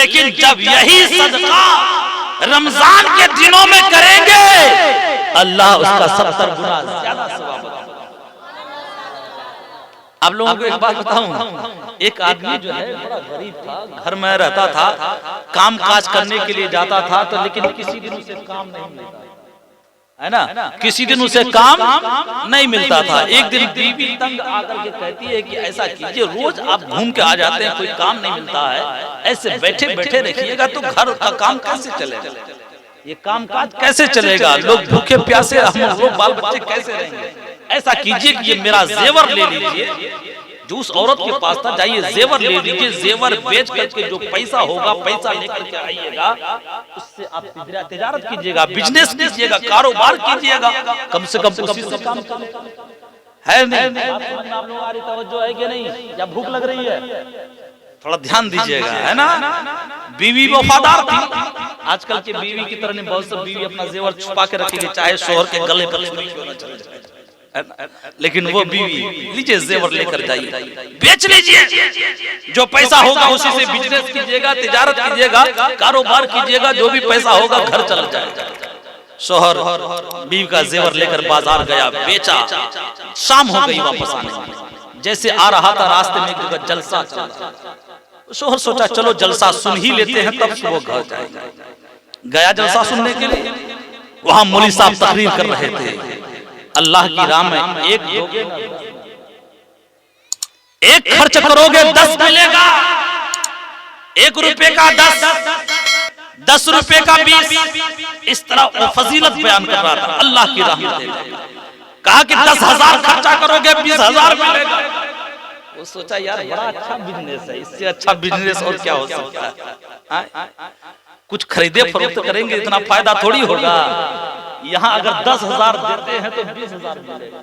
लेकिन जब यही सदका रमजान के दिनों में करेंगे अल्लाह उसका 70 गुना ज्यादा सवाब देगा। आप लोगों को एक बात बताऊं, एक आदमी जो है बड़ा गरीब था, घर में रहता था, काम काज करने के लिए जाता था, तो लेकिन किसी दिन उसे काम नहीं मिलता है ना, किसी दिन उसे काम नहीं मिलता था। एक दिन बीवी तंग आकर के कहती है कि ऐसा कीजिए, रोज आप घूम के आ जाते हैं, कोई काम नहीं मिलता है, ऐसे बैठे बैठे रखिएगा तो घर का काम कैसे चलेगा, ये काम काज कैसे चलेगा, लोग भूखे प्यासे हम लोग बाल बच्चे कैसे रहेंगे। ऐसा कीजिए कि ये मेरा जेवर ले लीजिए, जो उस औरत के पास था, जाइए जेवर ले लीजिए, जेवर बेच करके जो पैसा होगा पैसा लेकर के आइएगा, उससे आप तिजारत कीजिएगा, बिजनेस कीजिएगा, कारोबार कीजिएगा, कम से कम उसी से काम है नहीं। आप लोग आ रही तवज्जो है कि नहीं, या भूख लग रही है, थोड़ा ध्यान दीजिएगा, है ना। बीवी वफादार थी, आजकल के बीवी की तरह नहीं, बहुत से बीवी अपना जेवर छुपा के रखेगी, चाहे शोहर के गले पर छुरी क्यों न चले जाए, लेकिन वो बीवी लीजिए जेवर लेकर जाइए, बेच लीजिए, जो पैसा होगा उसी से बिजनेस कीजिएगा, तिजारत कीजिएगा, कारोबार कीजिएगा, जो भी पैसा होगा घर चल जाएगा। शोहर बीवी का जेवर लेकर बाजार गया, बेचा, शाम हो गई वापस आने में, जैसे आ रहा था रास्ते में जलसा चला, शोहर सोचा चलो जलसा सुन ही लेते हैं तब वो घर जाएगा। गया जलसा सुनने के लिए, वहां मौलवी साहब तकरीर कर रहे थे, अल्लाह की राह में एक खर्च करोगे 10 मिलेगा, 1 रुपए का 10, 10 रुपए का 20, इस तरह वो फजीलत बयान कर रहा था अल्लाह की राह में। कहा कि 10,000 खर्चा करोगे 20,000 मिलेगा। वो सोचा यार बड़ा अच्छा बिजनेस है, इससे अच्छा बिजनेस और क्या हो सकता है, कुछ खरीदे फरोख्त करेंगे इतना फायदा थोड़ी होगा। यहाँ अगर 10,000 देते हैं तो 20,000 मिलेगा,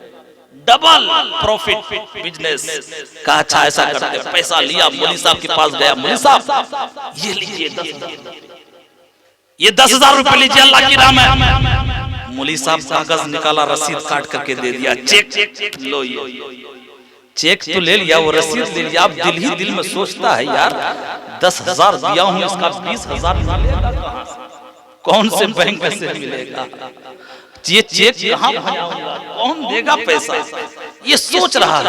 डबल प्रॉफिट बिजनेस का। अच्छा ऐसा करते, पैसा लिया, मौलवी साहब के पास गया, मौलवी साहब ये लीजिए 10,000, ये 10,000 रुपए लीजिए अल्लाह की राह में। मौलवी साहब कागज निकाला, रसीद काट करके दे दिया, चेक लो, ये चेक तो ले लिया, वो रसीद ले लिया। आप दिल ही दिल में सोचता है यार 10,000 दिया हूँ, इसका 20,000 मिलेगा कहाँ से, कौन से बैंक से मिलेगा, ये चेक कहाँ भराऊंगा, कौन देगा पैसा, ये सोच रहा है।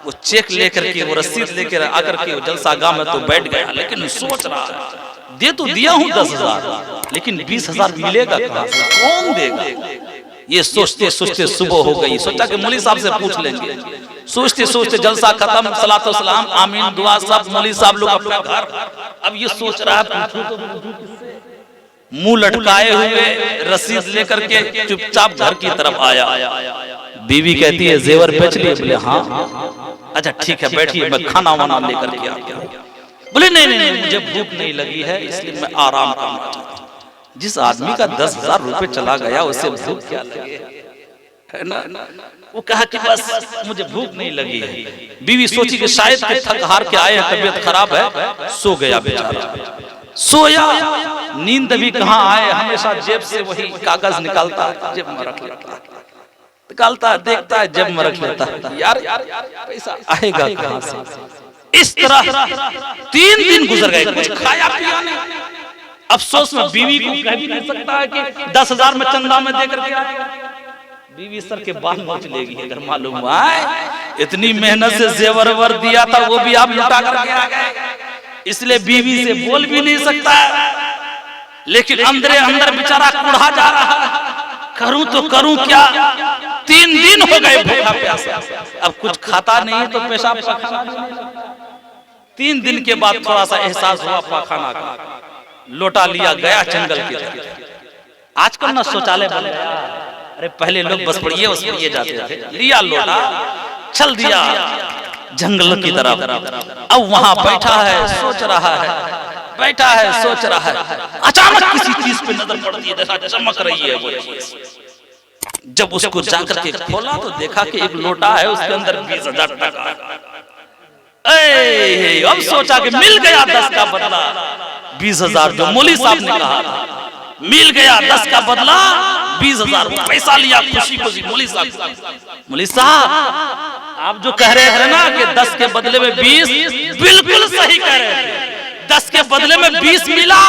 वो चेक लेकर के, वो रसीद लेकर आकर के जलसा गाह में तो बैठ गया, लेकिन सोच रहा है दे तो दिया हूँ 10,000, लेकिन 20,000 मिलेगा कहाँ से, कौन देगा। ये सोचते सोचते सुबह हो गई, सोचा कि मौलवी साहब से पूछ लेंगे। सोचते सोचते जलसा खत्म, सलातो सलाम, आमीन, दुआ, सब मौलवी साहब लोग अपना घर। अब ये सोच रहा है, मुंह लटकाए हुए रसीद लेकर के चुपचाप घर की तरफ आया। बीवी कहती है जेवर बेच लिए? बोले हाँ। अच्छा ठीक है बैठिए, मैं खाना वाना लेकर के आ गया। बोले नहीं नहीं नहीं, मुझे भूख नहीं लगी है, इसलिए मैं आराम करना चाहता हूँ। जिस आदमी का 10,000 रुपए चला गया उसे भूख क्या लगे, है ना। वो कहा कि बस मुझे भूख नहीं लगी है। बीवी सोची कि शायद थक हार के आए हैं, तबीयत खराब है, सो गया बेचारा। सोया, नींद भी कहाँ आए, हमेशा जेब से वही कागज निकालता है, जेब में रख लेता है, निकालता है, देखता है, जेब में रख लेता है, यार पैसा आएगा कहाँ से। इस तरह 3 दिन गुजर गए, कुछ खाया पिया नहीं। अफसोस में बीवी को कह भी नहीं सकता है कि 10,000 में चंदा में देकर के आएगा। बीवी सर के बाल नोच लेगी अगर मालूम हुआ इतनी मेहनत से जेवर वर दिया था वो भी आप लुटा करके आ गए। इसलिए बीवी से बोल भी नहीं सकता, लेकिन अंदर अंदर बेचारा कुढ़ा जा रहा है, करूं तो करूं क्या। 3 दिन हो गए भूखा प्यासा, अब कुछ खाता नहीं तो पेशाब पखाना भी नहीं लगता। 3 दिन के बाद थोड़ा सा एहसास हुआ पखाना का, लोटा लिया, गया जंगल की तरफ। आजकल ना शौचालय बन गया, अरे पहले लोग बस पड़िए उस पड़िए जाते थे, लिया लोटा, चल दिया जंगल की तरफ। अब वहां बैठा है, सोच रहा है, बैठा है, सोच रहा है। अचानक किसी चीज पे नजर पड़ती है, देखा चमक रही है वो चीज। जब उसको जाकर के खोला तो देखा कि एक लोटा है, उसके अंदर 20,000 टका। अब सोचा कि मिल गया 10 का बदला। 20,000 जो मौलवी साहब ने कहा मिल गया, 10 का बदला 20,000 पैसा लिया खुशी खुशी। मौलवी साहब आप जो कह रहे थे ना कि 10 के बदले में 20, बिल्कुल सही कह रहे थे। 10 के बदले में 20 मिला,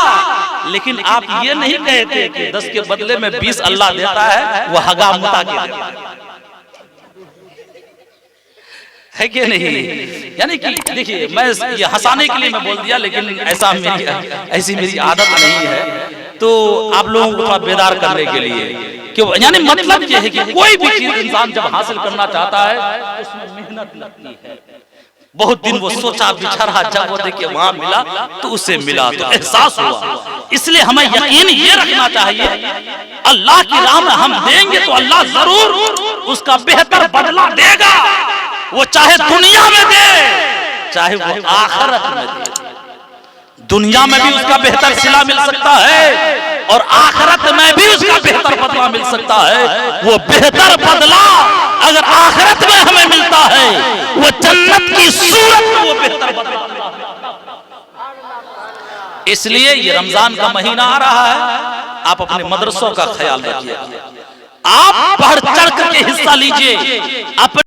लेकिन आप ये नहीं कहते कि 10 के बदले में 20 अल्लाह देता है, वो हगा मुता के देता है कि नहीं? यानी कि देखिए, मैं ये हंसाने के लिए मैं बोल दिया, लेकिन ऐसी मेरी आदत नहीं है। तो आप लोगों को थोड़ा बेदार करने के लिए कि यानी मतलब ये है कि कोई भी चीज इंसान जब हासिल करना चाहता है उसमें मेहनत लगती है। बहुत दिन वो सोचा बिछड़ा, जब वो देखिए वहां मिला तो उसे मिला तो एहसास हुआ। इसलिए हमें यकीन ये रखना चाहिए, अल्लाह की राह में हम देंगे तो अल्लाह जरूर उसका बेहतर बदला देगा। वो चाहे दुनिया में दे, चाहे वो आखिरत में दे। दुनिया में भी उसका बेहतर सिला मिल सकता है और आखिरत में भी उसका बेहतर बदला मिल सकता है। वो बेहतर बदला अगर आखिरत में हमें मिलता है, वो जन्नत की सूरत में वो बेहतर बदला मिलता है। इसलिए ये रमजान का महीना आ रहा है, आप अपने मदरसों का ख्याल रखिए, आप बढ़ चढ़ करके हिस्सा लीजिए।